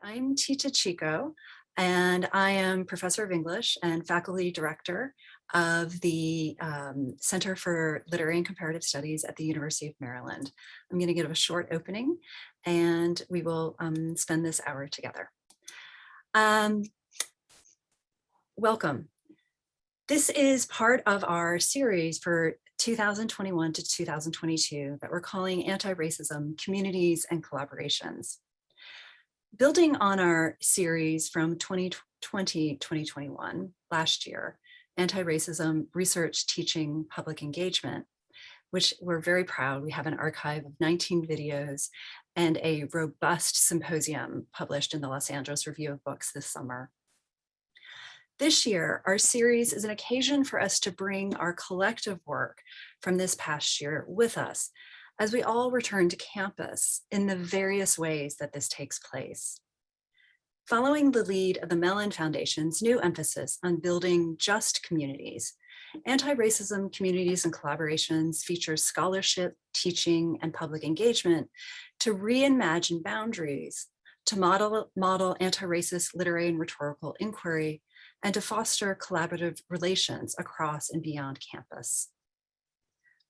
I'm Tita Chico, and I am professor of English and faculty director of the Center for Literary and Comparative Studies at the University of Maryland. I'm going to give a short opening, and we will spend this hour together. Welcome. This is part of our series for 2021 to 2022 that we're calling Antiracism, Communities and Collaborations. Building on our series from 2020-2021, last year, Antiracism, Research, Teaching, Public Engagement, which we're very proud. We have an archive of 19 videos and a robust symposium published in the Los Angeles Review of Books this summer. This year, our series is an occasion for us to bring our collective work from this past year with us as we all return to campus in the various ways that this takes place. Following the lead of the Mellon Foundation's new emphasis on building just communities, Antiracism, Communities and Collaborations features scholarship, teaching, and public engagement to reimagine boundaries, to model anti-racist literary and rhetorical inquiry, and to foster collaborative relations across and beyond campus.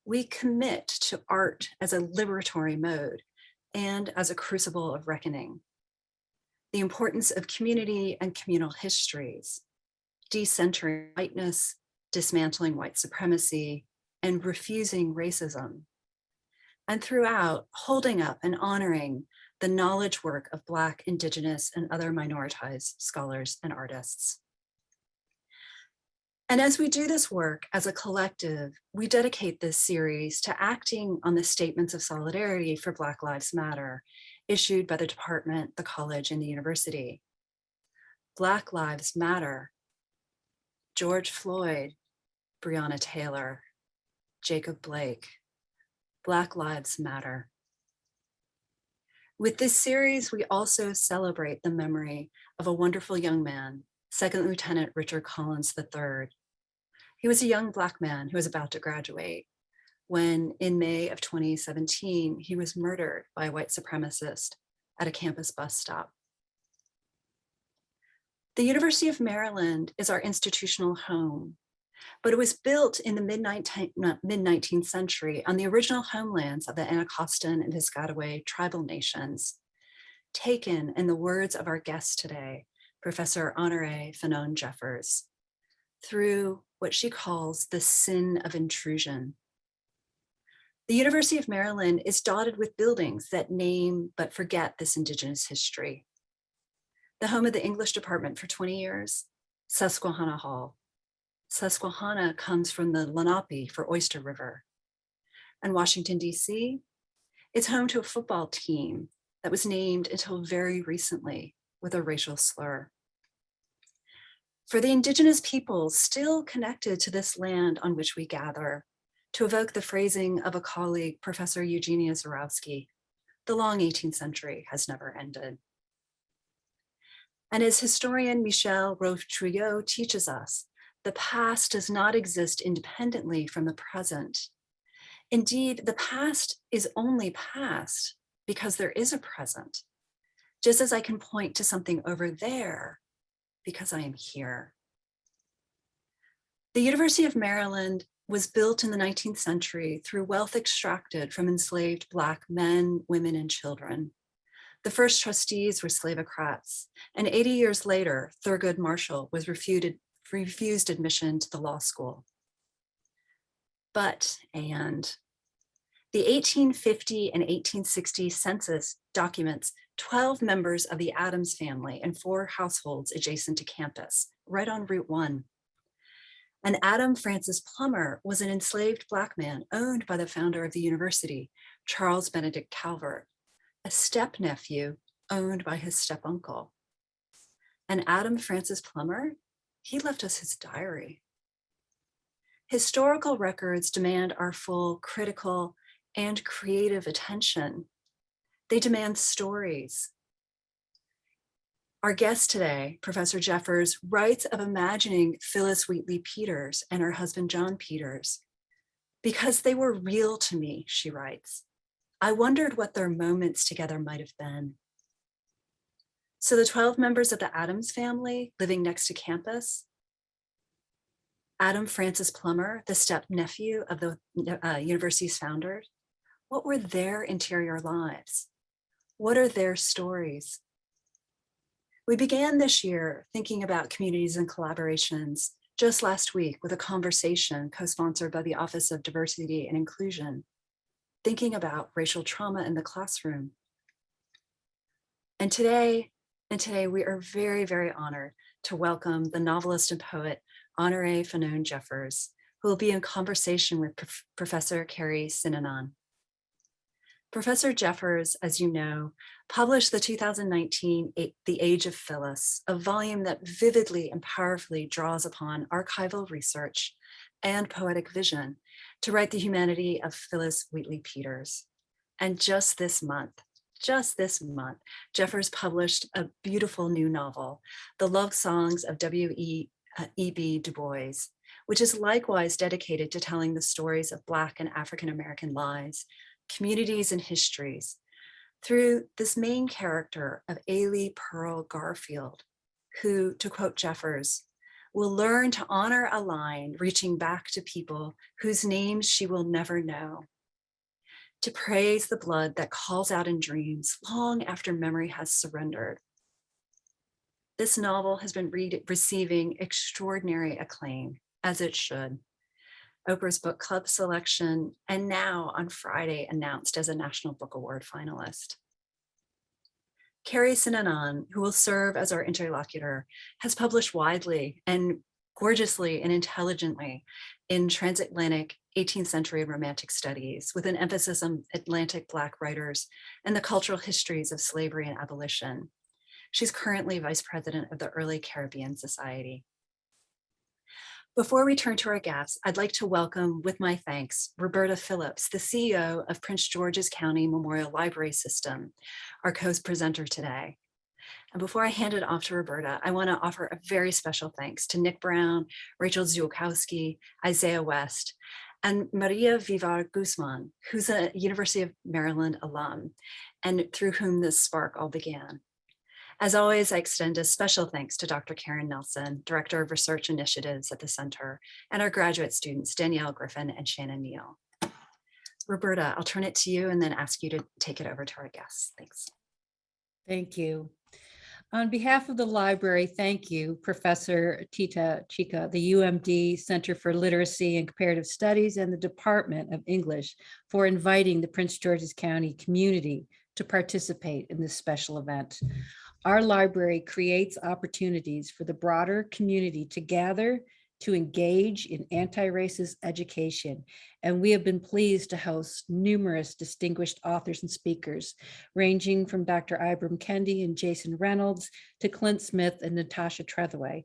We commit to art as a liberatory mode and as a crucible of reckoning. The importance of community and communal histories, decentering whiteness, dismantling white supremacy, and refusing racism. And throughout, holding up and honoring the knowledge work of Black, Indigenous, and other minoritized scholars and artists. And as we do this work as a collective, we dedicate this series to acting on the statements of solidarity for Black Lives Matter, issued by the department, the college, and the university. Black Lives Matter, George Floyd, Breonna Taylor, Jacob Blake, Black Lives Matter. With this series, we also celebrate the memory of a wonderful young man, Second Lieutenant Richard Collins III. He was a young Black man who was about to graduate when, in May of 2017, he was murdered by a white supremacist at a campus bus stop. The University of Maryland is our institutional home, but it was built in the mid-19th century on the original homelands of the Anacostan and Piscataway tribal nations, taken, in the words of our guest today, Professor Honorée Fanonne Jeffers, through what she calls the sin of intrusion. The University of Maryland is dotted with buildings that name but forget this Indigenous history. The home of the English department for 20 years, Susquehanna Hall. Susquehanna comes from the Lenape for Oyster River. And Washington, D.C., is home to a football team that was named until very recently with a racial slur. For the Indigenous peoples still connected to this land on which we gather, to evoke the phrasing of a colleague, Professor Eugenia Zarowski, the long 18th century has never ended. And as historian Michel Rowe-Trouillot teaches us, the past does not exist independently from the present. Indeed, the past is only past because there is a present, just as I can point to something over there because I am here. The University of Maryland was built in the 19th century through wealth extracted from enslaved Black men, women, and children. The first trustees were slavocrats, and 80 years later, Thurgood Marshall was refused admission to the law school. The 1850 and 1860 census documents 12 members of the Adams family and 4 households adjacent to campus, right on Route 1. And Adam Francis Plummer was an enslaved Black man owned by the founder of the university, Charles Benedict Calvert, a step-nephew owned by his step-uncle. And Adam Francis Plummer, he left us his diary. Historical records demand our full critical and creative attention. They demand stories. Our guest today, Professor Jeffers, writes of imagining Phyllis Wheatley Peters and her husband, John Peters. Because they were real to me, she writes. I wondered what their moments together might have been. So the 12 members of the Adams family living next to campus, Adam Francis Plummer, the step-nephew of the university's founder, what were their interior lives? What are their stories? We began this year thinking about communities and collaborations just last week with a conversation co-sponsored by the Office of Diversity and Inclusion, thinking about racial trauma in the classroom. And today we are very, very honored to welcome the novelist and poet, Honorée Fanonne Jeffers, who will be in conversation with Professor Kerry Sinanan. Professor Jeffers, as you know, published the 2019 The Age of Phillis, a volume that vividly and powerfully draws upon archival research and poetic vision to write the humanity of Phillis Wheatley Peters. And just this month, Jeffers published a beautiful new novel, The Love Songs of W.E.B. Du Bois, which is likewise dedicated to telling the stories of Black and African-American lives, communities, and histories through this main character of Ailey Pearl Garfield, who, to quote Jeffers, will learn to honor a line reaching back to people whose names she will never know, to praise the blood that calls out in dreams long after memory has surrendered. This novel has been receiving extraordinary acclaim, as it should. Oprah's book club selection, and now on Friday announced as a National Book Award finalist. Kerry Sinanan, who will serve as our interlocutor, has published widely and gorgeously and intelligently in transatlantic 18th century Romantic studies, with an emphasis on Atlantic Black writers and the cultural histories of slavery and abolition. She's currently vice president of the Early Caribbean Society. Before we turn to our guests, I'd like to welcome, with my thanks, Roberta Phillips, the CEO of Prince George's County Memorial Library System, our co-presenter today. And before I hand it off to Roberta, I want to offer a very special thanks to Nick Brown, Rachel Ziolkowski, Isaiah West, and Maria Vivar Guzman, who's a University of Maryland alum, and through whom this spark all began. As always, I extend a special thanks to Dr. Karen Nelson, Director of Research Initiatives at the Center, and our graduate students, Danielle Griffin and Shannon Neal. Roberta, I'll turn it to you and then ask you to take it over to our guests. Thanks. Thank you. On behalf of the library, thank you, Professor Tita Chica, the UMD Center for Literacy and Comparative Studies, and the Department of English for inviting the Prince George's County community to participate in this special event. Our library creates opportunities for the broader community to gather, to engage in anti-racist education, and we have been pleased to host numerous distinguished authors and speakers, ranging from Dr. Ibram Kendi and Jason Reynolds to Clint Smith and Natasha Trethewey.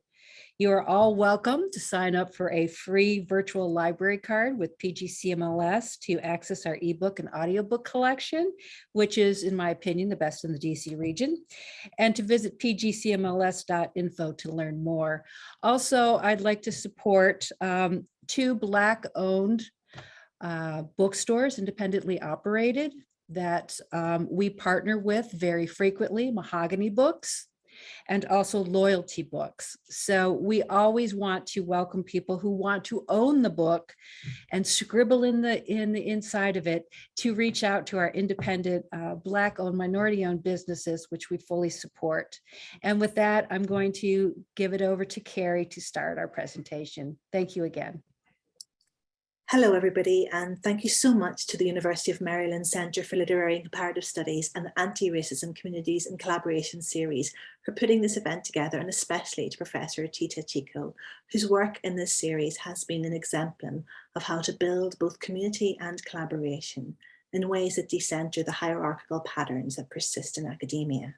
You are all welcome to sign up for a free virtual library card with PGCMLS to access our ebook and audiobook collection, which is, in my opinion, the best in the DC region, and to visit pgcmls.info to learn more. Also, I'd like to support two Black-owned bookstores, independently operated, that we partner with very frequently, Mahogany Books, and also Loyalty Books. So we always want to welcome people who want to own the book and scribble in the inside of it to reach out to our independent Black-owned, minority-owned businesses, which we fully support. And with that, I'm going to give it over to Kerry to start our presentation. Thank you again. Hello, everybody, and thank you so much to the University of Maryland Center for Literary and Comparative Studies and the Anti-Racism Communities in Collaboration series for putting this event together, and especially to Professor Tita Chico, whose work in this series has been an exemplar of how to build both community and collaboration in ways that decenter the hierarchical patterns that persist in academia.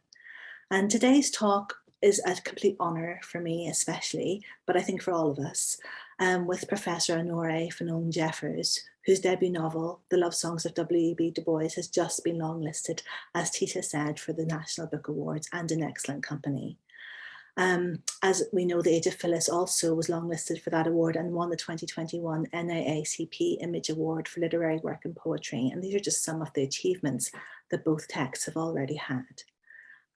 And today's talk is a complete honor for me, especially, but I think for all of us, with Professor Honorée Fanonne Jeffers, whose debut novel, The Love Songs of W.E.B. Du Bois, has just been longlisted, as Tita said, for the National Book Awards, and an excellent company. As we know, The Age of Phillis also was longlisted for that award and won the 2021 NAACP Image Award for literary work and poetry. And these are just some of the achievements that both texts have already had.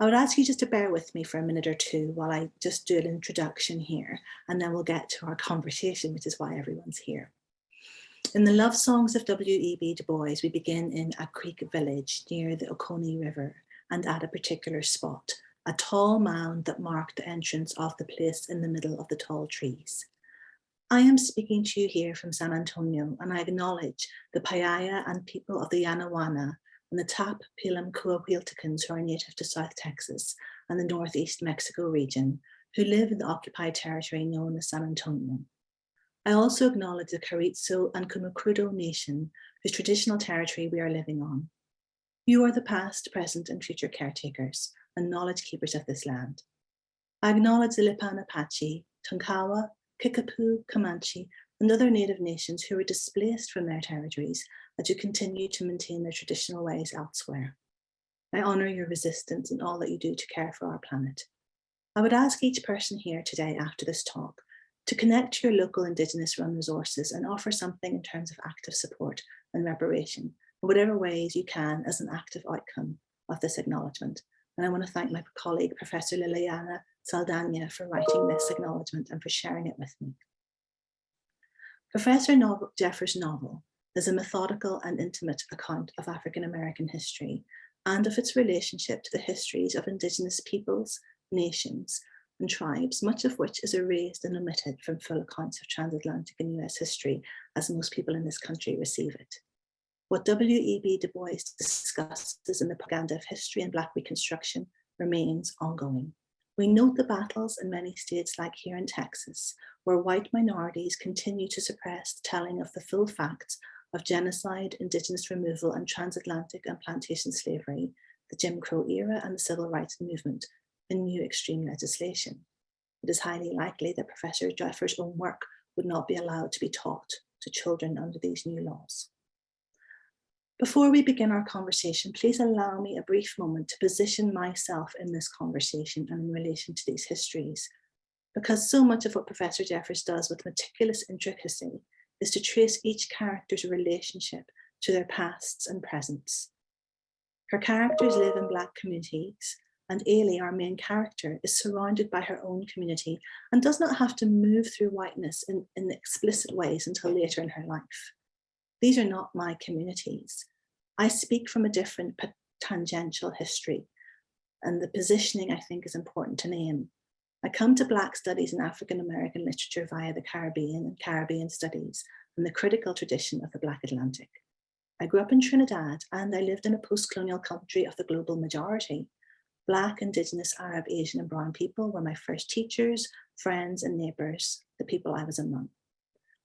I would ask you just to bear with me for a minute or two while I just do an introduction here, and then we'll get to our conversation, which is why everyone's here. In the Love Songs of W.E.B. Du Bois, we begin in a Creek village near the Oconee River, and at a particular spot, a tall mound that marked the entrance of the place in the middle of the tall trees. I am speaking to you here from San Antonio, and I acknowledge the Payaya and people of the Yanawana and the Tap, Pilam, Coahuiltecans who are native to South Texas and the Northeast Mexico region, who live in the occupied territory known as San Antonio. I also acknowledge the Carrizo and Kumukrudo Nation, whose traditional territory we are living on. You are the past, present, and future caretakers and knowledge keepers of this land. I acknowledge the Lipan Apache, Tonkawa, Kickapoo, Comanche, and other native nations who were displaced from their territories and who continue to maintain their traditional ways elsewhere. I honor your resistance and all that you do to care for our planet. I would ask each person here today after this talk to connect to your local Indigenous run resources and offer something in terms of active support and reparation in whatever ways you can as an active outcome of this acknowledgement. And I want to thank my colleague, Professor Liliana Saldana, for writing this acknowledgement and for sharing it with me. Professor Jeffers' novel is a methodical and intimate account of African American history and of its relationship to the histories of Indigenous peoples, nations, and tribes, much of which is erased and omitted from full accounts of transatlantic and US history, as most people in this country receive it. What W.E.B. Du Bois discusses in the propaganda of history and Black Reconstruction remains ongoing. We note the battles in many states like here in Texas, where white minorities continue to suppress the telling of the full facts of genocide, Indigenous removal, and transatlantic and plantation slavery, the Jim Crow era, and the civil rights movement in new extreme legislation. It is highly likely that Professor Jeffers' own work would not be allowed to be taught to children under these new laws. Before we begin our conversation, please allow me a brief moment to position myself in this conversation and in relation to these histories, because so much of what Professor Jeffers does with meticulous intricacy is to trace each character's relationship to their pasts and presents. Her characters live in Black communities, and Ailey, our main character, is surrounded by her own community and does not have to move through whiteness in explicit ways until later in her life. These are not my communities. I speak from a different tangential history, and the positioning, I think, is important to name. I come to Black studies and African American literature via the Caribbean and Caribbean studies and the critical tradition of the Black Atlantic. I grew up in Trinidad, and I lived in a post-colonial country of the global majority. Black, Indigenous, Arab, Asian, and brown people were my first teachers, friends, and neighbors, the people I was among.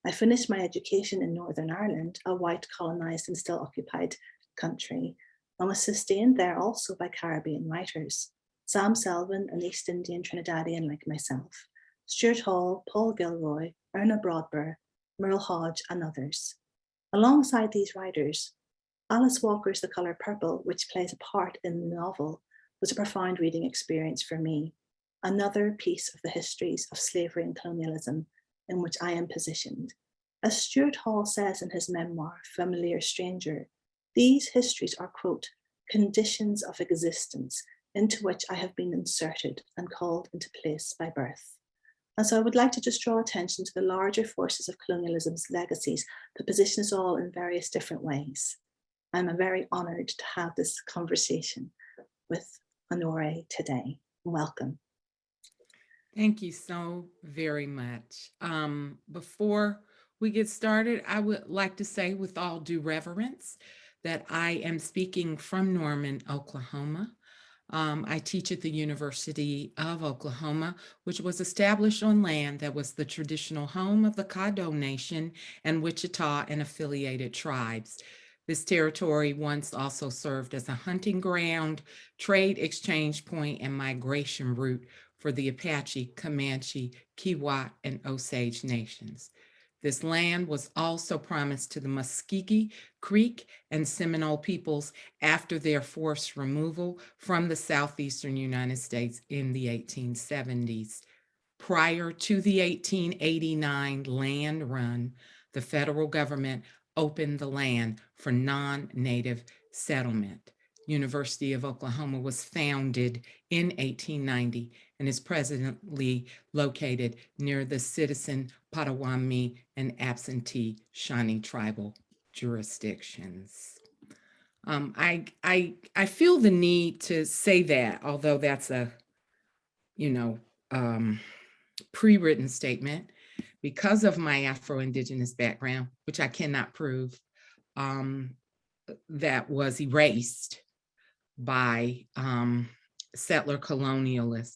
I finished my education in Northern Ireland, a white colonized and still occupied country, and was sustained there also by Caribbean writers, Sam Selvin, an East Indian Trinidadian like myself, Stuart Hall, Paul Gilroy, Erna Broadburn, Merle Hodge, and others. Alongside these writers, Alice Walker's The Colour Purple, which plays a part in the novel, was a profound reading experience for me, another piece of the histories of slavery and colonialism in which I am positioned. As Stuart Hall says in his memoir, Familiar Stranger, these histories are, quote, conditions of existence into which I have been inserted and called into place by birth. And so I would like to just draw attention to the larger forces of colonialism's legacies that position us all in various different ways. I'm very honored to have this conversation with Honorée today. Welcome. Thank you so very much. Before we get started, I would like to say with all due reverence that I am speaking from Norman, Oklahoma. I teach at the University of Oklahoma, which was established on land that was the traditional home of the Caddo Nation and Wichita and affiliated tribes. This territory once also served as a hunting ground, trade exchange point, and migration route for the Apache, Comanche, Kiowa, and Osage nations. This land was also promised to the Muskogee, Creek, and Seminole peoples after their forced removal from the southeastern United States in the 1870s. Prior to the 1889 land run, the federal government opened the land for non-native settlement. University of Oklahoma was founded in 1890 and is presently located near the Citizen, Potawatomi, and Absentee Shawnee tribal jurisdictions. I feel the need to say that, although that's a, pre-written statement, because of my Afro-Indigenous background, which I cannot prove, that was erased by settler colonialists,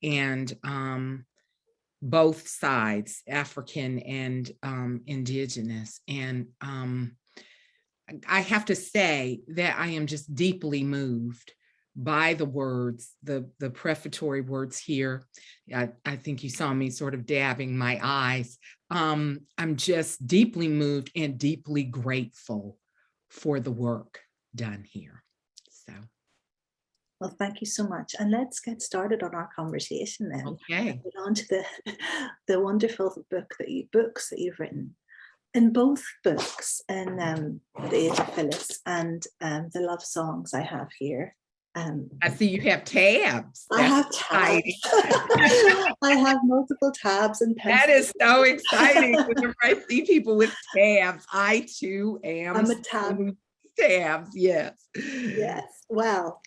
and both sides, African and Indigenous. And I have to say that I am just deeply moved by the words, the prefatory words here. I think you saw me sort of dabbing my eyes. I'm just deeply moved and deeply grateful for the work done here. So. Well, thank you so much. And let's get started on our conversation then. Okay. Get on to the wonderful books that you've written. In both books, in The Age of Phillis and the Love Songs I have here. I see you have tabs. I have tabs. I have multiple tabs and pencils. That is so exciting. Whenever I see people with tabs, I too am. I'm a tab. Tabs, yes. Yes. Well,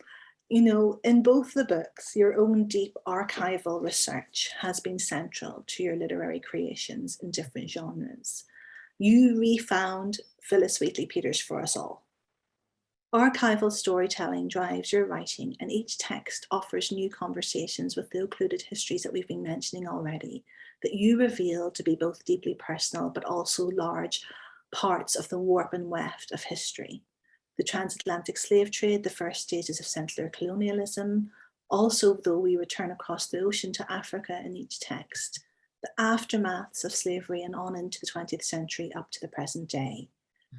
you know, in both the books, your own deep archival research has been central to your literary creations in different genres. You refound Phillis Wheatley Peters for us all. Archival storytelling drives your writing, and each text offers new conversations with the occluded histories that we've been mentioning already, that you reveal to be both deeply personal, but also large parts of the warp and weft of history. The transatlantic slave trade, the first stages of settler colonialism, also though we return across the ocean to Africa in each text, the aftermaths of slavery and on into the 20th century up to the present day.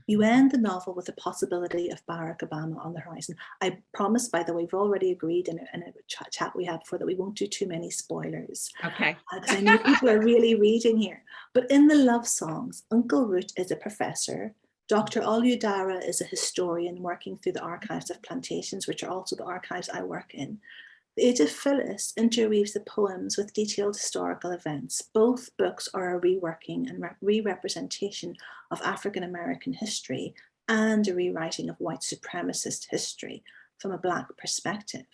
You end the novel with the possibility of Barack Obama on the horizon. I promise, by the way, we've already agreed in a chat we had before that we won't do too many spoilers. Okay. Because I know people are really reading here. But in the Love Songs, Uncle Root is a professor. Dr. Oludara is a historian working through the archives of plantations, which are also the archives I work in. The Age of Phillis interweaves the poems with detailed historical events. Both books are a reworking and re-representation of African-American history and a rewriting of white supremacist history from a Black perspective.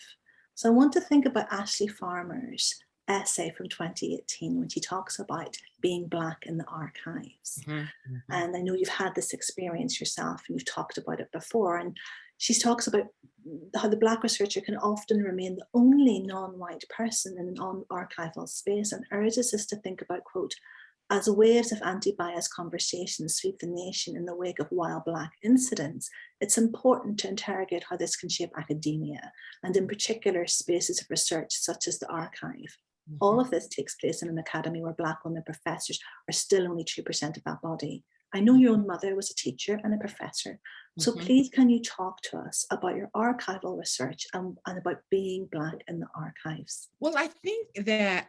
So I want to think about Ashley Farmer's essay from 2018 when she talks about being Black in the archives. And I know you've had this experience yourself and you've talked about it before. And she talks about how the Black researcher can often remain the only non-white person in an archival space, and urges us to think about, quote, as waves of anti-bias conversations sweep the nation in the wake of wild Black incidents, it's important to interrogate how this can shape academia, and in particular spaces of research such as the archive. All of this takes place in an academy where Black women professors are still only 2% of that body. I know your own mother was a teacher and a professor. So please, can you talk to us about your archival research and about being Black in the archives? Well, I think that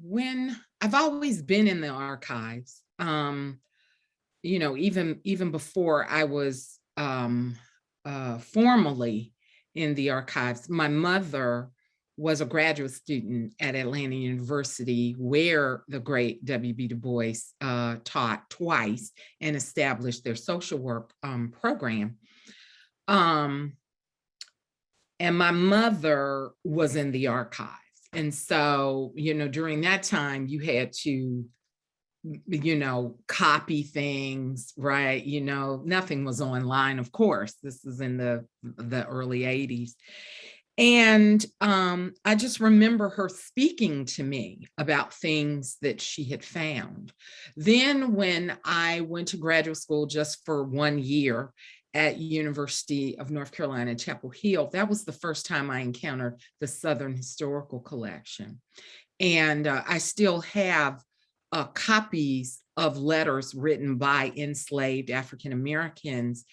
when I've always been in the archives, you know, even before I was formally in the archives, my mother was a graduate student at Atlanta University, where the great W.E.B. Du Bois taught twice and established their social work program. And my mother was in the archives. And so, you know, during that time, you had to, you know, copy things, right? You know, nothing was online, of course. This is in the early 80s. And I just remember her speaking to me about things that she had found. Then when I went to graduate school just for 1 year at University of North Carolina, Chapel Hill, that was the first time I encountered the Southern Historical Collection. And I still have copies of letters written by enslaved African Americans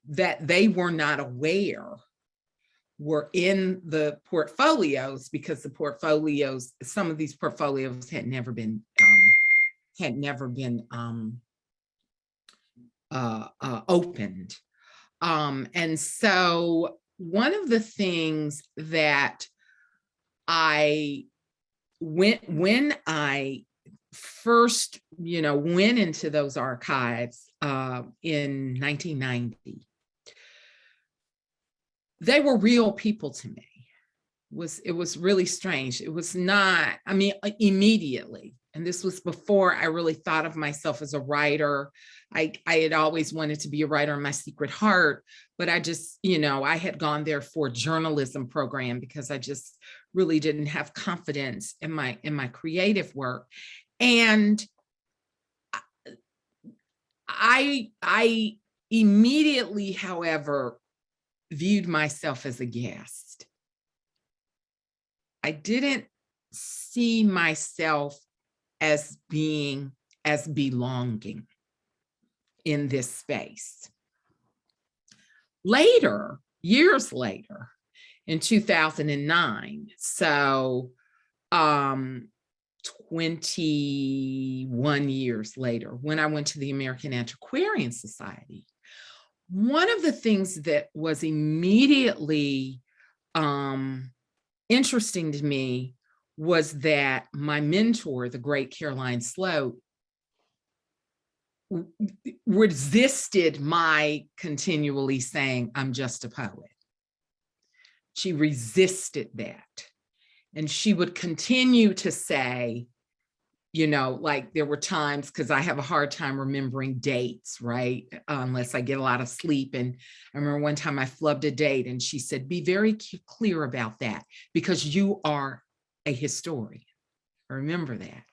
that they were not aware were in the portfolios, because the portfolios, some of these portfolios had never been opened. And so one of the things that when I first, went into those archives in 1990, they were real people to me. It was really strange. It was not, immediately, and this was before I really thought of myself as a writer. I had always wanted to be a writer in my secret heart, but I just, I had gone there for a journalism program because I just really didn't have confidence in my creative work. And I immediately, however, viewed myself as a guest. I didn't see myself as belonging in this space. Later, years later, in 2009, so 21 years later, when I went to the American Antiquarian Society, one of the things that was immediately interesting to me was that my mentor, the great Caroline Sloat, resisted my continually saying, I'm just a poet. She resisted that. And she would continue to say, like there were times, because I have a hard time remembering dates, right? Unless I get a lot of sleep. And I remember one time I flubbed a date and she said, be very clear about that because you are a historian. I remember that.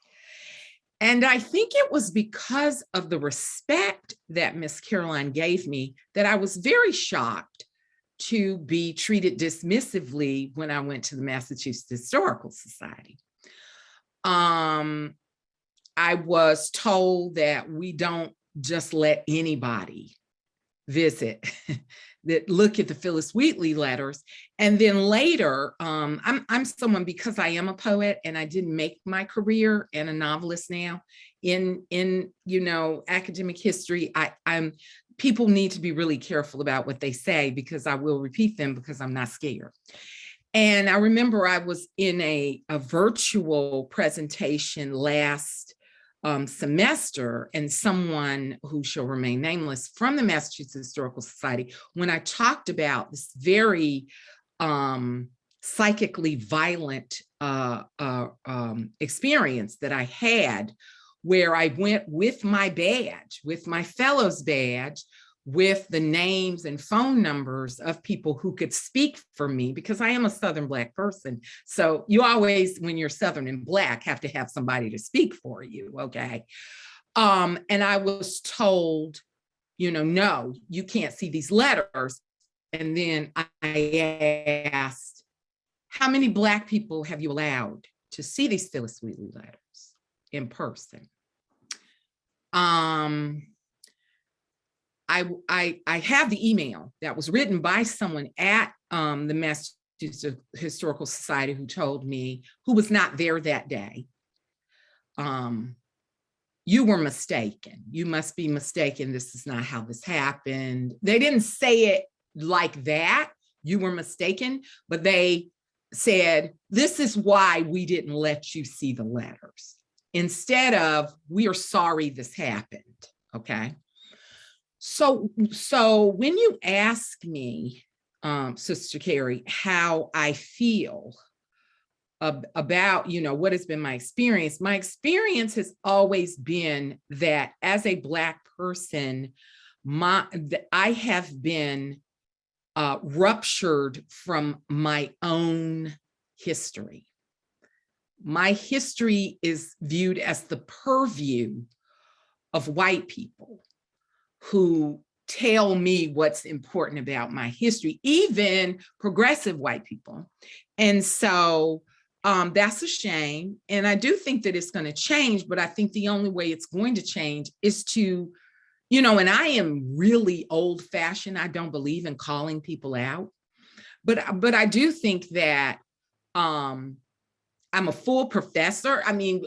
And I think it was because of the respect that Miss Caroline gave me that I was very shocked to be treated dismissively when I went to the Massachusetts Historical Society. I was told that we don't just let anybody visit, that look at the Phillis Wheatley letters. And then later, I'm someone, because I am a poet and I didn't make my career and a novelist now in academic history, people need to be really careful about what they say because I will repeat them because I'm not scared. And I remember I was in a virtual presentation last semester, and someone who shall remain nameless from the Massachusetts Historical Society, when I talked about this very psychically violent experience that I had, where I went with my badge, with my fellows badge, with the names and phone numbers of people who could speak for me, because I am a Southern Black person. So you always, when you're Southern and Black, have to have somebody to speak for you, okay? And I was told, no, you can't see these letters. And then I asked, how many Black people have you allowed to see these Phillis Wheatley letters in person? I have the email that was written by someone at the Massachusetts Historical Society who told me, who was not there that day, you were mistaken. You must be mistaken. This is not how this happened. They didn't say it like that, you were mistaken, but they said, this is why we didn't let you see the letters. Instead of, we are sorry this happened, okay? So when you ask me, Sister Kerry, how I feel about, what has been my experience has always been that as a Black person, I have been ruptured from my own history. My history is viewed as the purview of white people who tell me what's important about my history, even progressive white people. And so that's a shame. And I do think that it's going to change, but I think the only way it's going to change is to, and I am really old fashioned. I don't believe in calling people out, but I do think that I'm a full professor. I mean,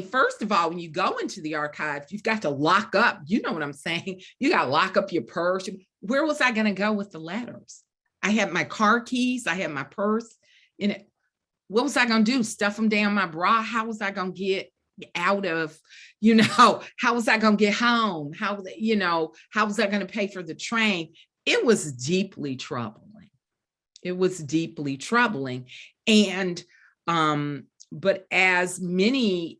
first of all, when you go into the archives, you've got to lock up, you know what I'm saying? You got to lock up your purse. Where was I going to go with the letters? I had my car keys, I had my purse in it. What was I gonna do? Stuff them down my bra? How was I gonna get out of, how was I gonna get home? How was I gonna pay for the train? It was deeply troubling. It was deeply troubling. And but as many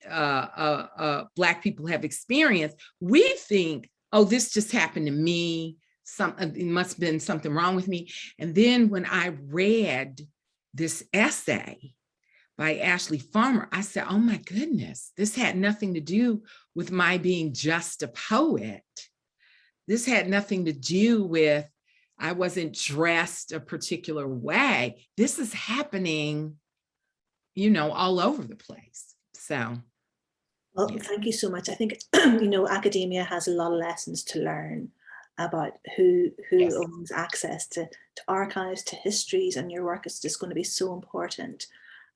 Black people have experienced, we think, oh, this just happened to me. It must have been something wrong with me. And then when I read this essay by Ashley Farmer, I said, oh my goodness, this had nothing to do with my being just a poet. This had nothing to do with, I wasn't dressed a particular way. This is happening, all over the place. So. Well, Yeah. Thank you so much. I think, academia has a lot of lessons to learn about who Yes. owns access to archives, to histories, and your work is just going to be so important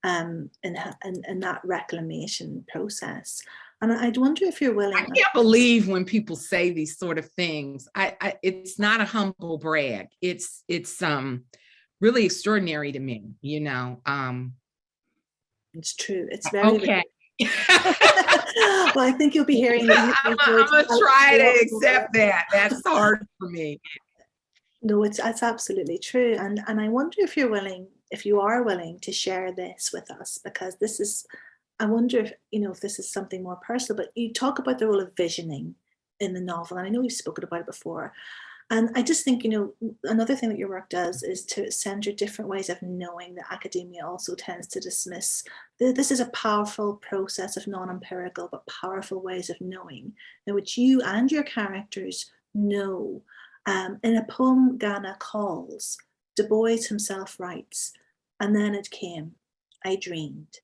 in that reclamation process. And I'd wonder if you're willing. I can't believe when people say these sort of things. It's not a humble brag. It's really extraordinary to me, It's true. It's very okay. Well, I think you'll be hearing. I'm gonna try to accept that. That's hard for me. No, it's absolutely true, and I wonder if you are willing to share this with us, because this is. I wonder if this is something more personal. But you talk about the role of visioning in the novel, and I know we've spoken about it before. And I just think, another thing that your work does is to center different ways of knowing that academia also tends to dismiss. This is a powerful process of non-empirical, but powerful ways of knowing, in which you and your characters know. In a poem, Ghana Calls, Du Bois himself writes, and then it came, I dreamed.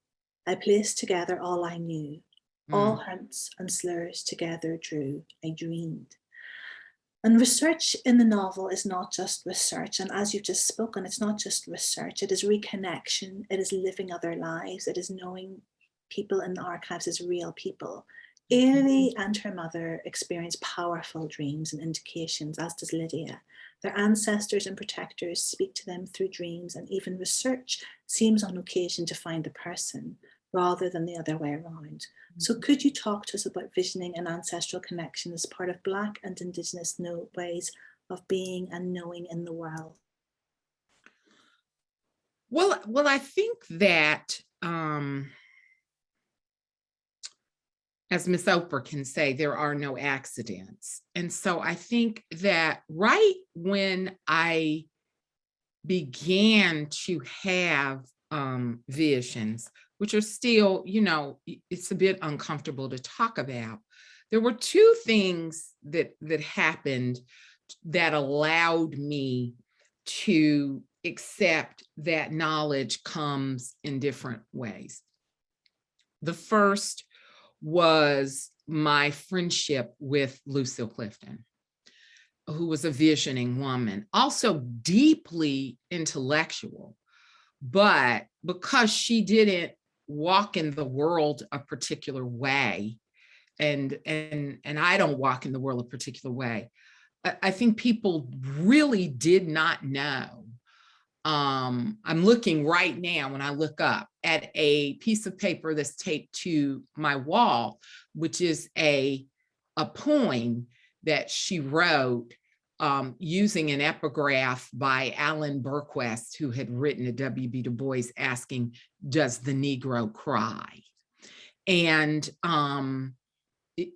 I placed together all I knew. All hints and slurs together drew, I dreamed. And research in the novel is not just research. And as you've just spoken, it's not just research. It is reconnection. It is living other lives. It is knowing people in the archives as real people. Ailey and her mother experience powerful dreams and indications, as does Lydia. Their ancestors and protectors speak to them through dreams, and even research seems on occasion to find the person rather than the other way around. So could you talk to us about visioning and ancestral connection as part of Black and Indigenous ways of being and knowing in the world? Well, I think that, as Miss Oprah can say, there are no accidents. And so I think that right when I began to have visions, which are still, it's a bit uncomfortable to talk about, there were two things that happened that allowed me to accept that knowledge comes in different ways. The first was my friendship with Lucille Clifton, who was a visioning woman, also deeply intellectual, but because she didn't walk in the world a particular way, and I don't walk in the world a particular way, I think people really did not know. I'm looking right now, when I look up, at a piece of paper that's taped to my wall, which is a poem that she wrote using an epigraph by Alan Berquist, who had written to W.B. Du Bois asking, does the Negro cry? And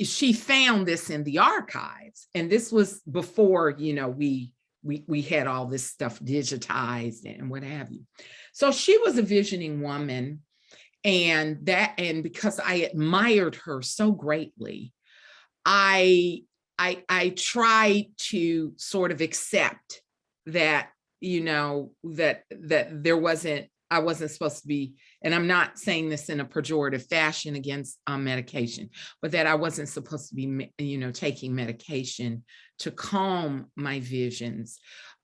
she found this in the archives. And this was before, we had all this stuff digitized and what have you. So she was a visioning woman, and because I admired her so greatly, I tried to sort of accept that, that I wasn't supposed to be, and I'm not saying this in a pejorative fashion against medication, but that I wasn't supposed to be, taking medication to calm my visions.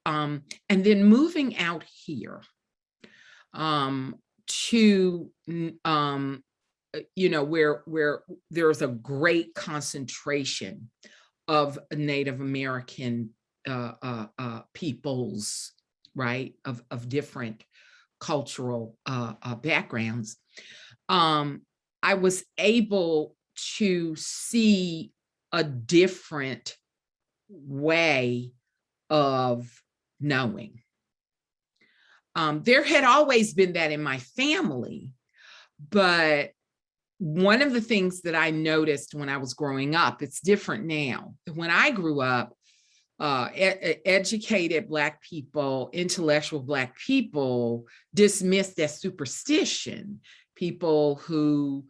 And then moving out here to, where there's a great concentration of Native American peoples right, of different cultural backgrounds, I was able to see a different way of knowing. There had always been that in my family, but one of the things that I noticed when I was growing up, it's different now. When I grew up, educated Black people, intellectual Black people dismissed as superstition, people who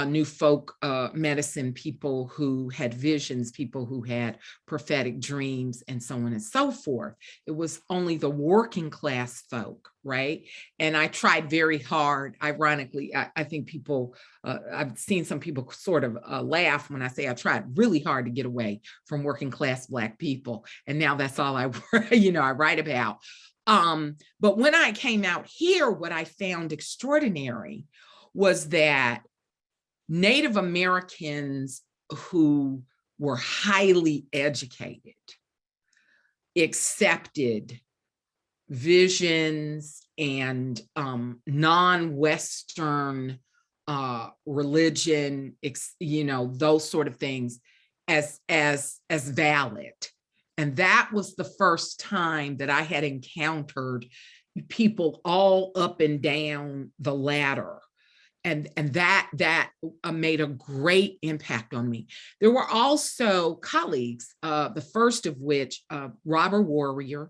knew folk medicine, people who had visions, people who had prophetic dreams, and so on and so forth. It was only the working class folk, right? And I tried very hard. Ironically, I think people, I've seen some people sort of laugh when I say I tried really hard to get away from working class Black people. And now that's all I, I write about. But when I came out here, what I found extraordinary was that Native Americans who were highly educated accepted visions and non-Western religion, those sort of things as valid. And that was the first time that I had encountered people all up and down the ladder. And that made a great impact on me. There were also colleagues, the first of which, Robert Warrior,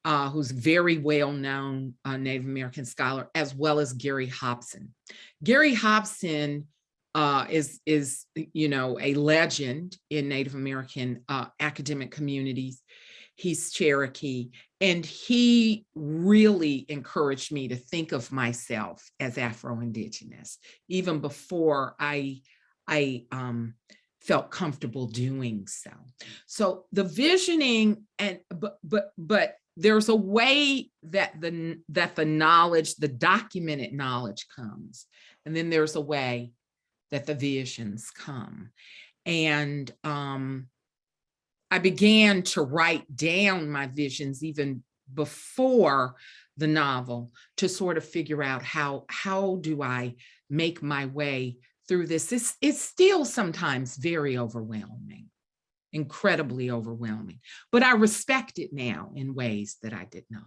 who's a very well-known Native American scholar, as well as Gary Hobson. Gary Hobson is a legend in Native American academic communities. He's Cherokee, and he really encouraged me to think of myself as Afro-Indigenous, even before I felt comfortable doing so. So the visioning, but there's a way that the knowledge, the documented knowledge comes, and then there's a way that the visions come. And I began to write down my visions even before the novel to sort of figure out how do I make my way through this. It's still sometimes very overwhelming, incredibly overwhelming, but I respect it now in ways that I did not.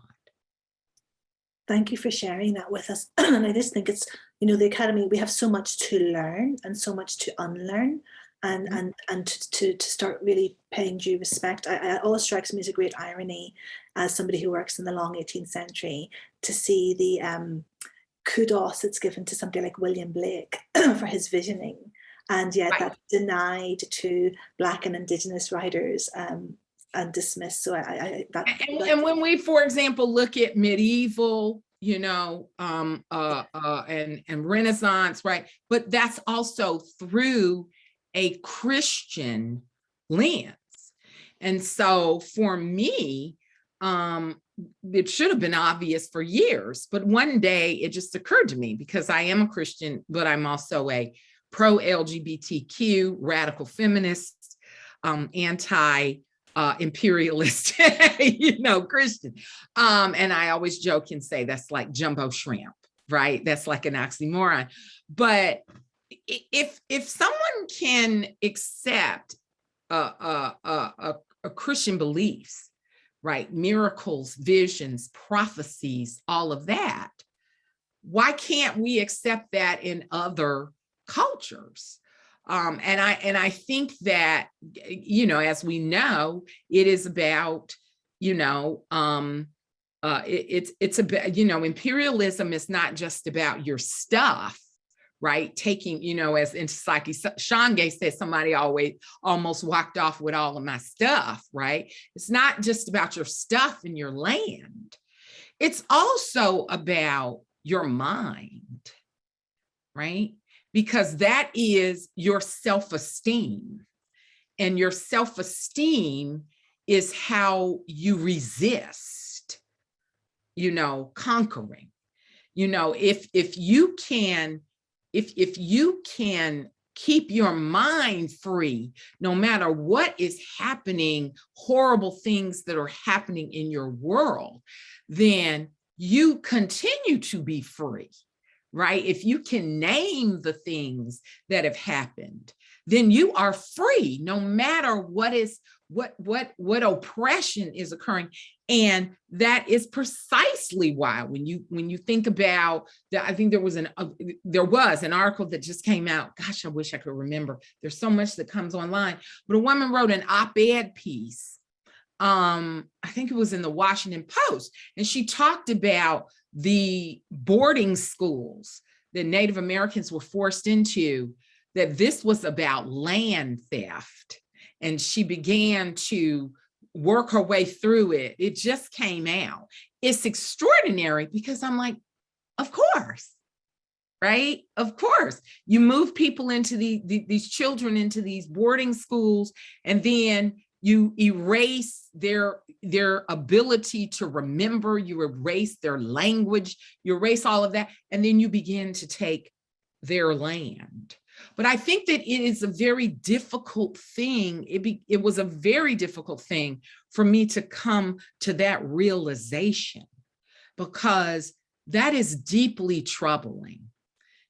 Thank you for sharing that with us. And I just think it's, the Academy, we have so much to learn and so much to unlearn. And to start really paying due respect. It always strikes me as a great irony, as somebody who works in the long 18th century, to see the kudos that's given to somebody like William Blake for his visioning, and yet that's denied to Black and Indigenous writers and dismissed. So and when we, for example, look at medieval, and Renaissance, right? But that's also through a Christian lens. And so for me, it should have been obvious for years, but one day it just occurred to me, because I am a Christian, but I'm also a pro-LGBTQ, radical feminist, anti-imperialist, Christian. And I always joke and say that's like jumbo shrimp, right? That's like an oxymoron. But if someone can accept a Christian beliefs, right, miracles, visions, prophecies, all of that, why can't we accept that in other cultures? And I think that, as we know, it is about, it's about, imperialism is not just about your stuff, right? Taking, as in Psyche Shange said, somebody almost walked off with all of my stuff, right? It's not just about your stuff and your land. It's also about your mind, right? Because that is your self-esteem. And your self-esteem is how you resist, conquering. If you can keep your mind free, no matter what is happening, horrible things that are happening in your world, then you continue to be free, right? If you can name the things that have happened, then you are free, no matter what oppression is occurring. And that is precisely why when you think about that, I think there was an article that just came out. Gosh, I wish I could remember. There's so much that comes online, but a woman wrote an op-ed piece. I think it was in the Washington Post, and she talked about the boarding schools that Native Americans were forced into, that this was about land theft. And she began to work her way through it. It just came out. It's extraordinary because I'm like, of course, right? Of course. You move people into these children into these boarding schools, and then you erase their ability to remember, you erase their language, you erase all of that, and then you begin to take their land. But I think that it is a very difficult thing. It was a very difficult thing for me to come to that realization, because that is deeply troubling.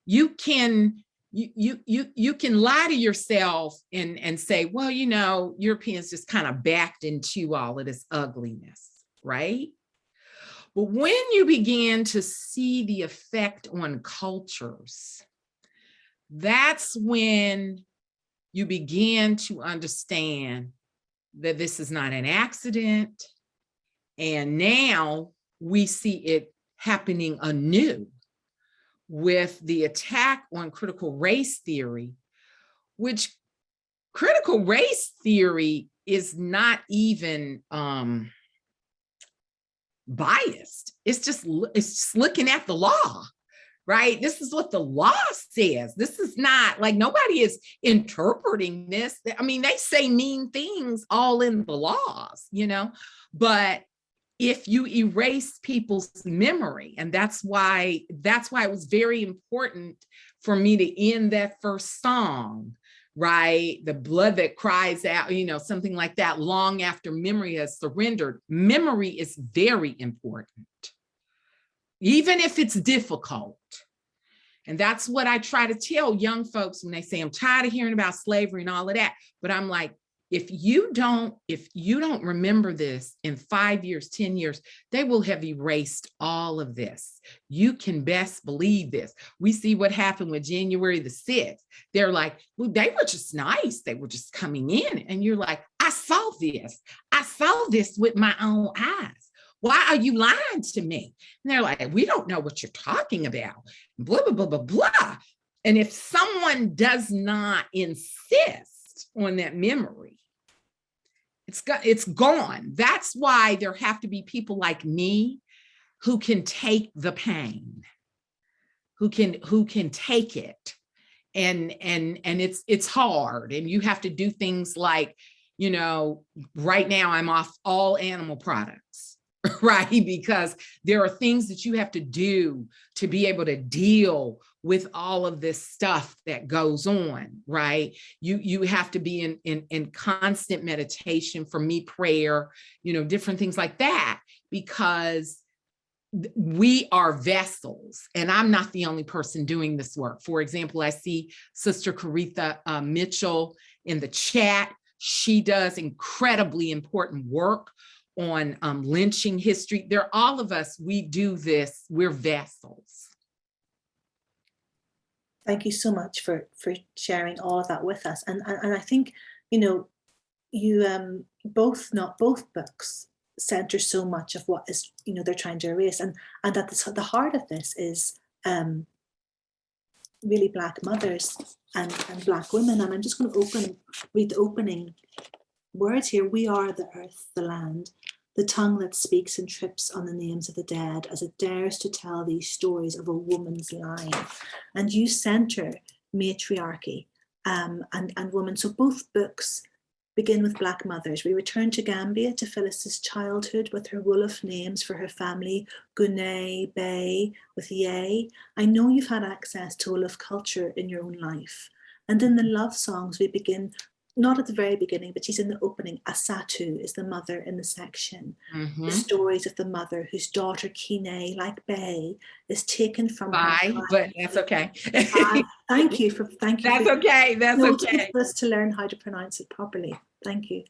You can lie to yourself and say, well, you know, Europeans just kind of backed into all of this ugliness, right? But when you begin to see the effect on cultures, that's when you begin to understand that this is not an accident. And now we see it happening anew with the attack on critical race theory, which critical race theory is not even biased. It's just looking at the law. Right? This is what the law says. This is not like, nobody is interpreting this. I mean, they say mean things all in the laws, you know, but if you erase people's memory, and that's why it was very important for me to end that first song, right? The blood that cries out, you know, something like that, long after memory has surrendered. Memory is very important, even if it's difficult. And that's what I try to tell young folks when they say, I'm tired of hearing about slavery and all of that. But I'm like, if you don't remember this in 5 years, 10 years, they will have erased all of this. You can best believe this. We see what happened with January the 6th. They're like, well, they were just nice. They were just coming in. And you're like, I saw this. I saw this with my own eyes. Why are you lying to me? And they're like, we don't know what you're talking about. Blah, blah, blah, blah, blah. And if someone does not insist on that memory, it's gone. That's why there have to be people like me who can take the pain, who can take it. And it's hard. And you have to do things like, you know, right now I'm off all animal products. Right? Because there are things that you have to do to be able to deal with all of this stuff that goes on, right? You have to be in constant meditation, for me, prayer, you know, different things like that, because we are vessels, and I'm not the only person doing this work. For example, I see Sister Caritha Mitchell in the chat. She does incredibly important work on lynching history. All of us, we do this, we're vessels. Thank you so much for sharing all of that with us. And I think, you know, you both books center so much of what is, you know, they're trying to erase, and at the heart of this is really Black mothers and Black women. And I'm just going to read the opening words here. We are the earth, the land, the tongue that speaks and trips on the names of the dead as it dares to tell these stories of a woman's line. And you center matriarchy and women. So both books begin with Black mothers. We return to Gambia, to Phyllis's childhood with her Wolof names for her family, Gune, Bay, with Ye. I know you've had access to Wolof culture in your own life. And in the love songs, we begin, not at the very beginning, but she's in the opening. Asatu is the mother in the section. The stories of the mother whose daughter Kine, like Bay, is taken from her. But that's okay. Thank you. That's okay. That's okay. For us to learn how to pronounce it properly. Thank you.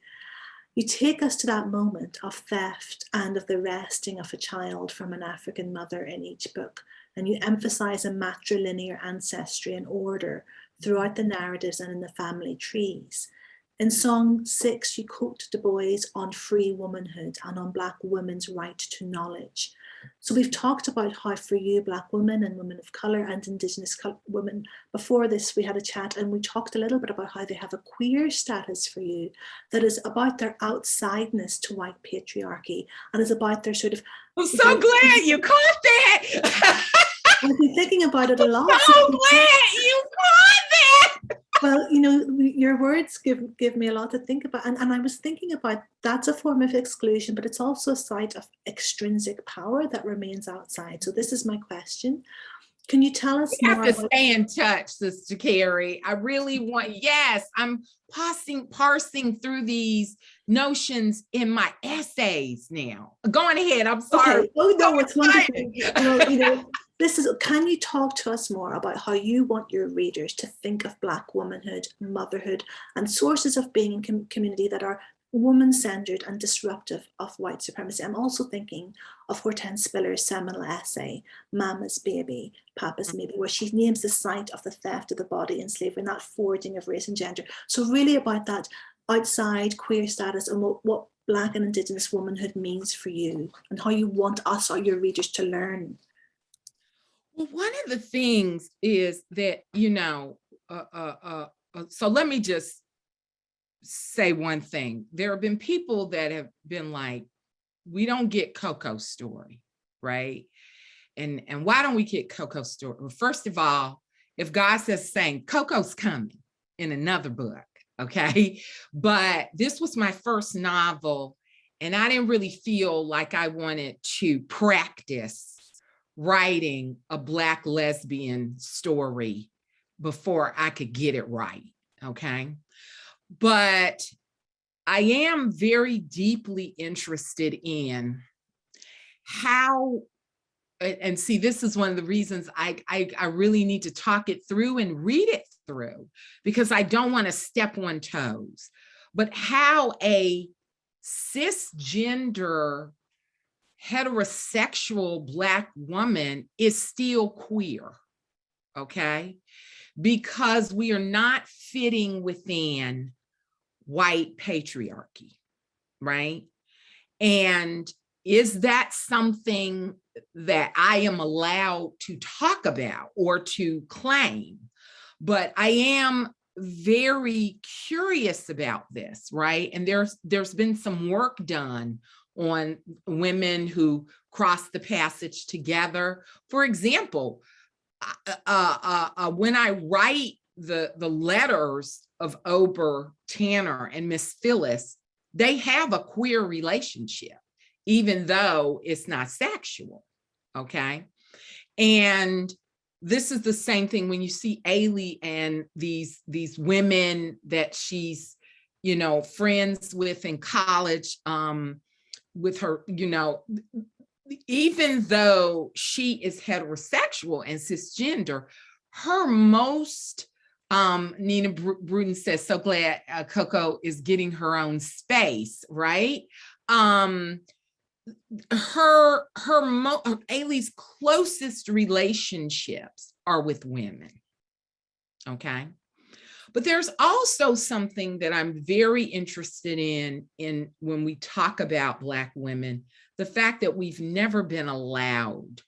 You take us to that moment of theft and of the wresting of a child from an African mother in each book, and you emphasize a matrilinear ancestry and order throughout the narratives and in the family trees. In Song 6, you quote Du Bois on free womanhood and on Black women's right to knowledge. So we've talked about how for you, Black women and women of colour and Indigenous women, before this we had a chat and we talked a little bit about how they have a queer status for you that is about their outsideness to white patriarchy and is about their sort of... I'm so glad you caught that. I've been thinking about it a lot. So glad you caught that. Well, you know, your words give me a lot to think about. And I was thinking about that's a form of exclusion, but it's also a site of extrinsic power that remains outside. So this is my question. Can you tell us more? You have to stay in touch, Sister Kerry. I really want, yes, I'm parsing through these notions in my essays now. Going ahead, I'm sorry. Okay. Oh, no, it's wonderful. You know, this is, can you talk to us more about how you want your readers to think of Black womanhood, motherhood, and sources of being in community that are woman-centered and disruptive of white supremacy? I'm also thinking of Hortense Spiller's seminal essay, Mama's Baby, Papa's Maybe, where she names the site of the theft of the body in slavery and that forging of race and gender. So really about that outside queer status and what Black and Indigenous womanhood means for you and how you want us or your readers to learn. Well, one of the things is that, you know, so let me just say one thing. There have been people that have been like, we don't get Coco's story, right? And why don't we get Coco's story? Well, first of all, if God says saying Coco's coming in another book, okay? But this was my first novel, and I didn't really feel like I wanted to practice writing a Black lesbian story before I could get it right, okay? But I am very deeply interested in how, and see, this is one of the reasons I really need to talk it through and read it through, because I don't want to step on toes, but how a cisgender heterosexual Black woman is still queer, okay? Because we are not fitting within white patriarchy, right? And is that something that I am allowed to talk about or to claim? But I am very curious about this, right? And there's been some work done on women who cross the passage together. For example, when I write the letters of Oprah, Tanner, and Miss Phillis, they have a queer relationship, even though it's not sexual, okay? And this is the same thing when you see Ailey and these women that she's, you know, friends with in college, with her, you know, even though she is heterosexual and cisgender, her most, Nina Bruton says, so glad Coco is getting her own space, right? Ailey's closest relationships are with women, okay? But there's also something that I'm very interested in when we talk about Black women, the fact that we've never been allowed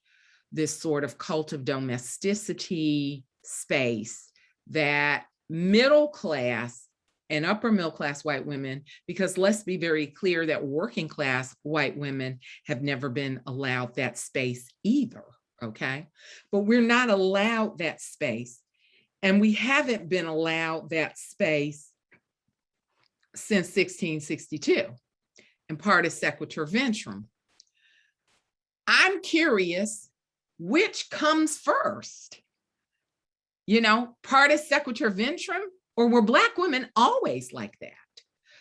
this sort of cult of domesticity space that middle class and upper middle class white women, because let's be very clear that working class white women have never been allowed that space either, okay? But we're not allowed that space. And we haven't been allowed that space since 1662, and part is sequitur ventrum. I'm curious, which comes first? party secretary of interim, or were Black women always like that?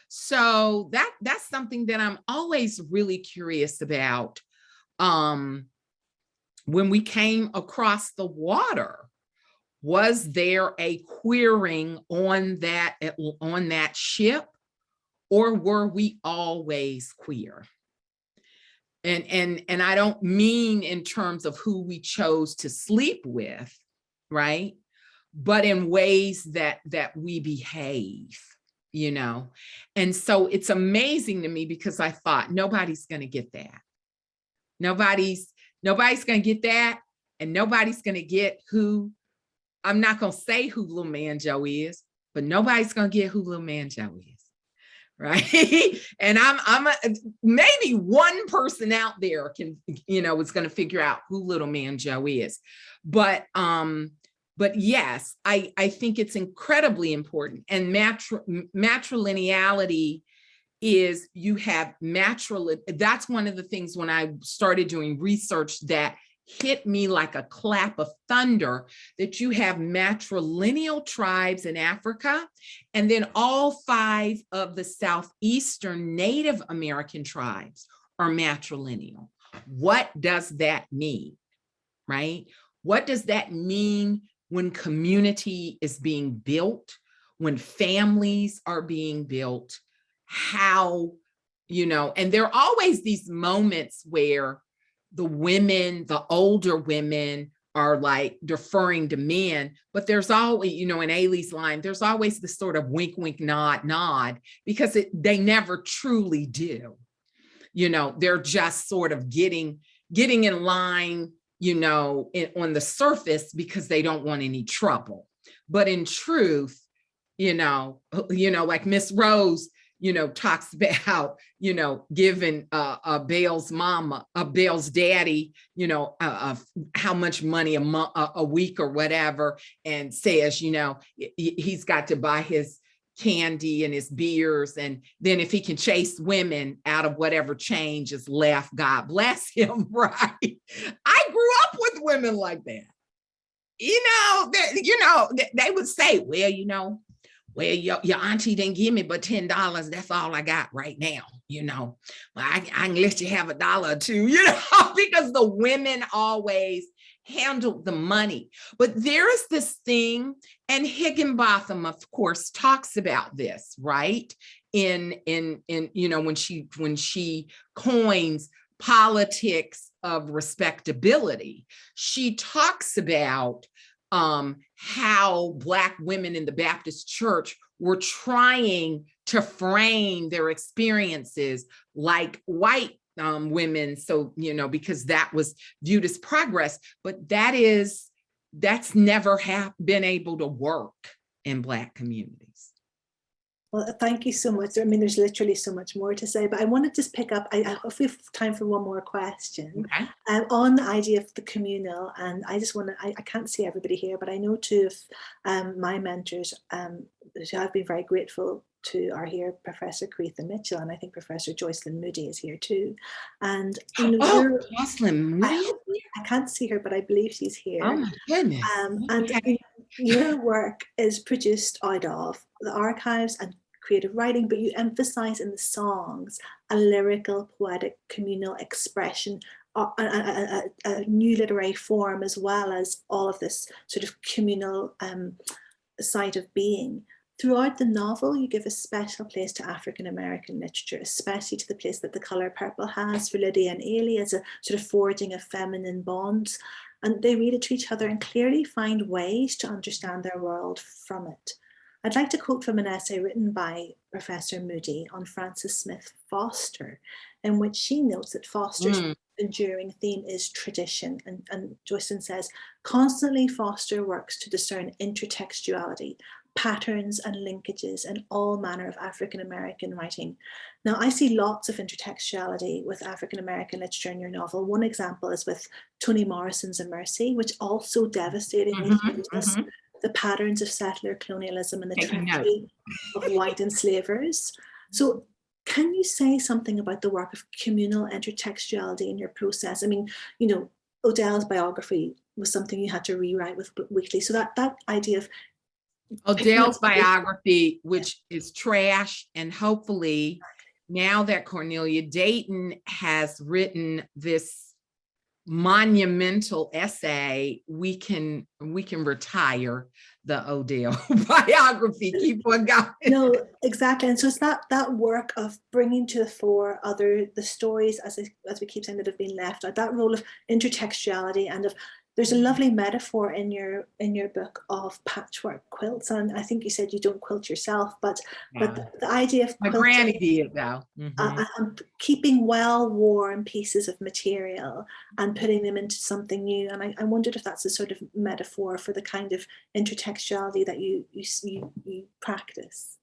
So that's something that I'm always really curious about. When we came across the water, was there a queering on that ship, or were we always queer? And I don't mean in terms of who we chose to sleep with, right? But in ways that we behave, And so it's amazing to me, because I thought nobody's going to get that. Nobody's going to get that, and nobody's going to get who, I'm not going to say who Little Man Joe is, but nobody's going to get who Little Man Joe is, right? And maybe one person out there can, is going to figure out who Little Man Joe is. But yes, I think it's incredibly important. And matrilineality is, you have that's one of the things when I started doing research that hit me like a clap of thunder, that you have matrilineal tribes in Africa, and then all 5 of the Southeastern Native American tribes are matrilineal. What does that mean, right? What does that mean when community is being built, when families are being built? How, and there are always these moments where the women, the older women, are like deferring to men, but there's always, in Ailey's line, there's always this sort of wink, wink, nod, nod, because they never truly do. They're just sort of getting in line, on the surface, because they don't want any trouble. But in truth, like Miss Rose, talks about, giving Bale's mama, Bale's daddy, how much money a week or whatever, and says, he's got to buy his candy and his beers, and then if he can chase women out of whatever change is left, God bless him, right? I grew up with women like that. They would say, well, your auntie didn't give me but $10. That's all I got right now. Well, I can let you have $1 or $2, because the women always handled the money. But there is this thing, and Higginbotham, of course, talks about this, right? In when she coins politics of respectability, she talks about how Black women in the Baptist church were trying to frame their experiences like white women. So, because that was viewed as progress, but that's never been able to work in Black communities. Well, thank you so much. I mean, there's literally so much more to say, but I want to just pick up, I hope we have time for one more question, okay, on the idea of the communal. And I just want to, I can't see everybody here, but I know 2 of my mentors who I've been very grateful to are here, Professor Caretha Mitchell, and I think Professor Joycelyn Moody is here too. And Joycelyn Moody? I can't see her, but I believe she's here. Oh my goodness. And your work is produced out of the archives and creative writing, but you emphasize in the songs a lyrical, poetic, communal expression, a new literary form, as well as all of this sort of communal side of being. Throughout the novel, you give a special place to African American literature, especially to the place that The Colour Purple has for Lydia and Ailey, as a sort of forging of feminine bonds. And they read it to each other and clearly find ways to understand their world from it. I'd like to quote from an essay written by Professor Moody on Frances Smith Foster, in which she notes that Foster's enduring theme is tradition. And Joycelyn says, constantly Foster works to discern intertextuality, patterns and linkages in all manner of African-American writing. Now, I see lots of intertextuality with African-American literature in your novel. One example is with Toni Morrison's A Mercy, which also devastatingly shows us the patterns of settler colonialism and the treachery of white enslavers. So can you say something about the work of communal intertextuality in your process? I mean, Odell's biography was something you had to rewrite with weekly. So that idea of Odell's biography, which is trash, and hopefully now that Cornelia Dayton has written this monumental essay, we can retire the Odell biography. Keep on going. No, exactly. And so it's that work of bringing to the fore the stories, as we keep saying, that have been left out, that role of intertextuality, and of, there's a lovely metaphor in your book of patchwork quilts. And I think you said you don't quilt yourself, but the idea of my granny did, though. And keeping well-worn pieces of material and putting them into something new. And I wondered if that's a sort of metaphor for the kind of intertextuality that you practice.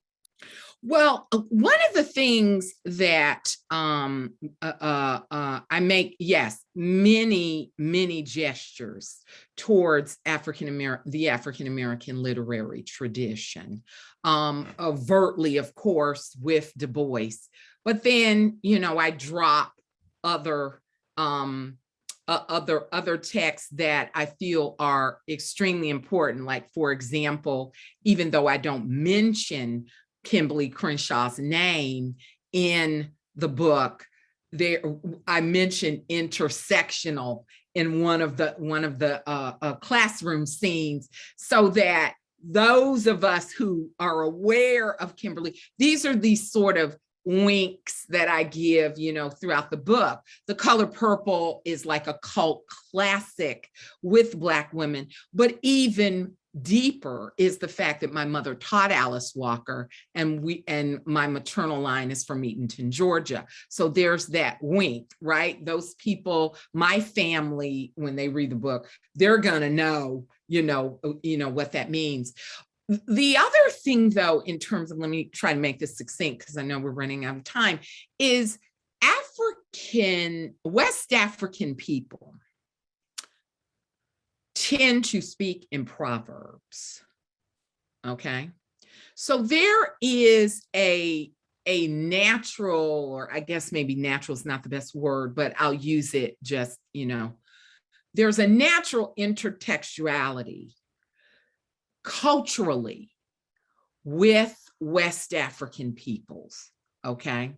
Well, one of the things that I make, yes, many gestures towards the African-American literary tradition, overtly, of course, with Du Bois, but then, I drop other texts that I feel are extremely important. Like, for example, even though I don't mention Kimberly Crenshaw's name in the book, I mentioned intersectional in one of the classroom scenes, so that those of us who are aware of Kimberly, these are these sort of winks that I give, throughout the book. The Color Purple is like a cult classic with Black women, but even deeper is the fact that my mother taught Alice Walker, and my maternal line is from Eatonton, Georgia. So there's that wink, right? Those people, my family, when they read the book, they're gonna know, what that means. The other thing, though, in terms of, let me try to make this succinct because I know we're running out of time, is West African people tend to speak in proverbs, okay? So there is a natural, or I guess maybe natural is not the best word, but I'll use it just, there's a natural intertextuality culturally with West African peoples, okay?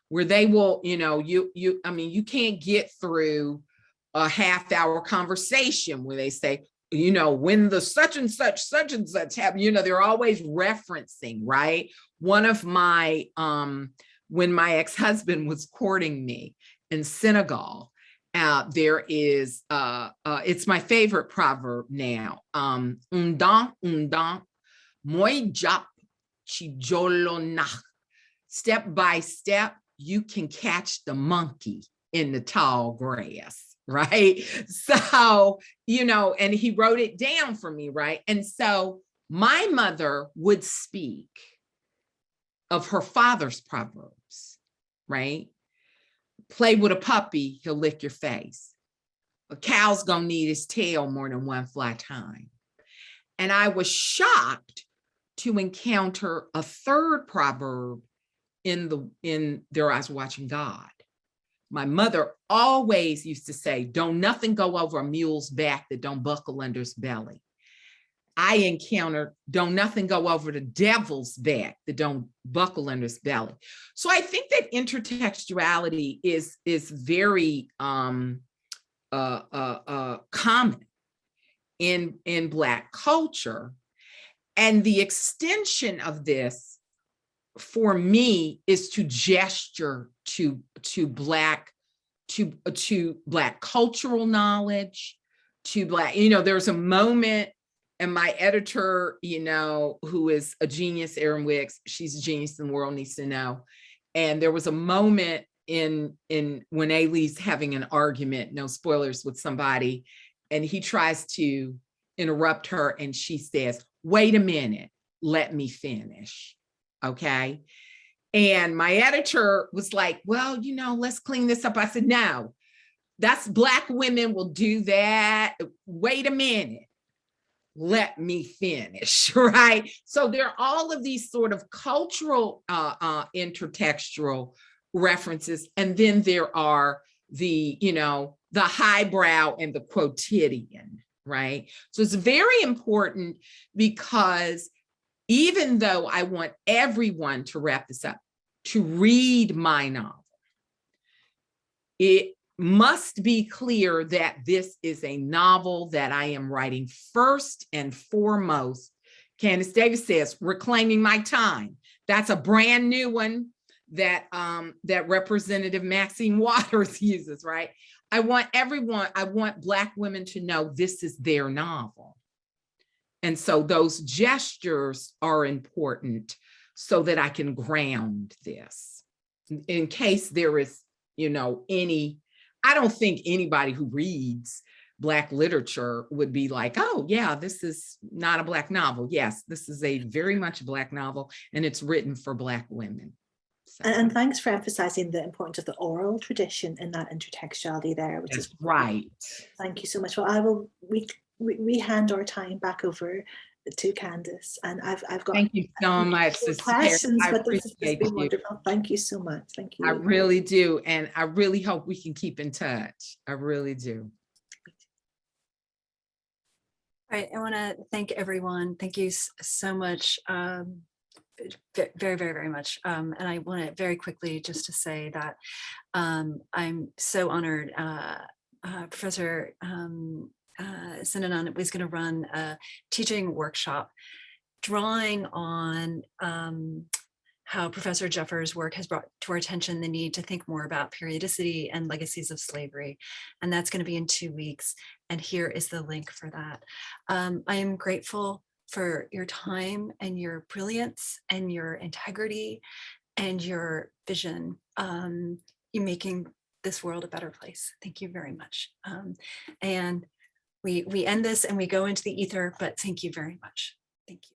Where they will, you can't get through a half-hour conversation where they say, when the such and such happen, they're always referencing, right? One of my, when my ex-husband was courting me in Senegal, there is, it's my favorite proverb now, undan, moi jap chijolo nach. Step by step, you can catch the monkey in the tall grass. Right. So, and he wrote it down for me. Right. And so my mother would speak of her father's proverbs, right? Play with a puppy, he'll lick your face. A cow's gonna need his tail more than one fly time. And I was shocked to encounter a third proverb in Their Eyes Watching God. My mother always used to say, don't nothing go over a mule's back that don't buckle under his belly. I encountered, don't nothing go over the devil's back that don't buckle under his belly. So I think that intertextuality is very common in Black culture. And the extension of this for me is to gesture to Black cultural knowledge, to Black, there's a moment, and my editor, who is a genius, Erin Wicks, she's a genius and the world needs to know. And there was a moment in when Ailey's having an argument, no spoilers, with somebody, and he tries to interrupt her, and she says, wait a minute, let me finish. Okay. And my editor was like, well, let's clean this up. I said, no, that's Black women will do that. Wait a minute, let me finish, right? So there are all of these sort of cultural intertextual references. And then there are the highbrow and the quotidian, right? So it's very important, because even though I want everyone, to wrap this up, to read my novel, it must be clear that this is a novel that I am writing first and foremost. Candace Davis says, reclaiming my time. That's a brand new one that that Representative Maxine Waters uses, right? I want Black women to know this is their novel. And so those gestures are important so that I can ground this in case there is, I don't think anybody who reads Black literature would be like, oh yeah, this is not a Black novel. Yes, this is a very much Black novel, and it's written for Black women. So. And thanks for emphasizing the importance of the oral tradition in that intertextuality there, which That's is right. Thank you so much. Well, I will we hand our time back over to Candace, and I've got thank you so much, questions, I but this has been appreciate wonderful. Thank you so much. Thank you. I really do, and I really hope we can keep in touch. I really do. All right, I want to thank everyone. Thank you so much. Very, very, very much. And I want to very quickly just to say that I'm so honored. Professor Sinanan was going to run a teaching workshop drawing on how Professor Jeffers' work has brought to our attention the need to think more about periodicity and legacies of slavery. And that's going to be in 2 weeks. And here is the link for that. I am grateful for your time and your brilliance and your integrity and your vision in making this world a better place. Thank you very much. And we end this and we go into the ether, but thank you very much. Thank you.